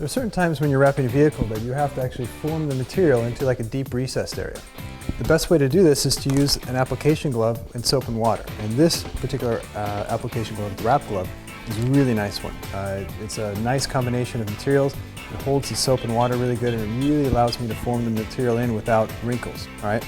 are certain times when you're wrapping a vehicle that you have to actually form the material into like a deep recessed area. The best way to do this is to use an application glove and soap and water. And this particular application glove, the wrap glove, is a really nice one. It's a nice combination of materials. It holds the soap and water really good, and it really allows me to form the material in without wrinkles. All right.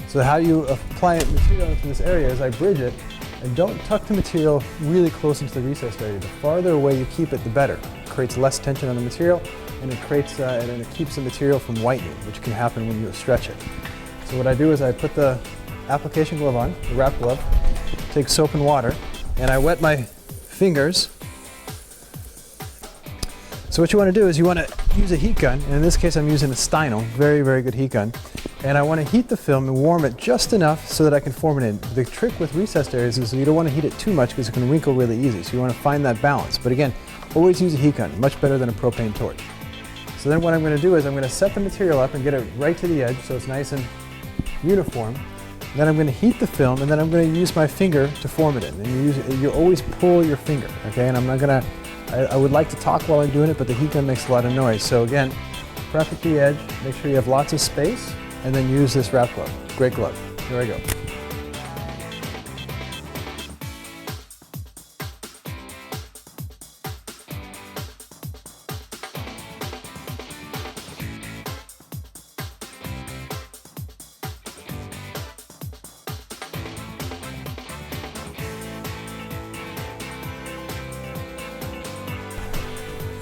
So how you apply material into this area is I bridge it, and don't tuck the material really close into the recessed area. The farther away you keep it, the better. It creates less tension on the material, and it creates and it keeps the material from whitening, which can happen when you stretch it. So what I do is I put the application glove on, the wrap glove, take soap and water, and I wet my fingers. So what you want to do is you want to use a heat gun, and in this case I'm using a Steinel, very, very good heat gun. And I want to heat the film and warm it just enough so that I can form it in. The trick with recessed areas is you don't want to heat it too much because it can wrinkle really easy. So you want to find that balance. But again, always use a heat gun, much better than a propane torch. So then what I'm going to do is I'm going to set the material up and get it right to the edge so it's nice and uniform. Then I'm going to heat the film, and then I'm going to use my finger to form it in. And you always pull your finger, okay? And I'm not going to, I would like to talk while I'm doing it, but the heat gun makes a lot of noise. So again, prep at the edge, make sure you have lots of space, and then use this wrap glove. Great glove. Here I go.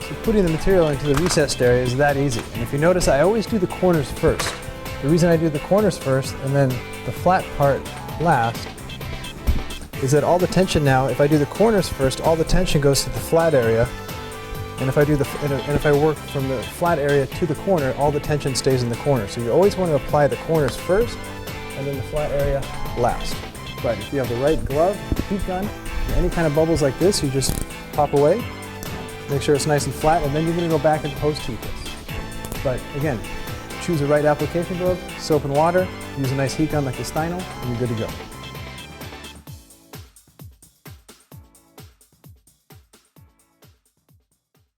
So putting the material into the recessed area is that easy. And if you notice, I always do the corners first. The reason I do the corners first and then the flat part last is that all the tension now, if I do the corners first, all the tension goes to the flat area. And if I work from the flat area to the corner, all the tension stays in the corner. So you always want to apply the corners first and then the flat area last. But if you have the right glove, heat gun, any kind of bubbles like this, you just pop away. Make sure it's nice and flat, and then you're going to go back and post-heat this. But again, choose the right application glove, soap and water, use a nice heat gun like the Steinel, and you're good to go.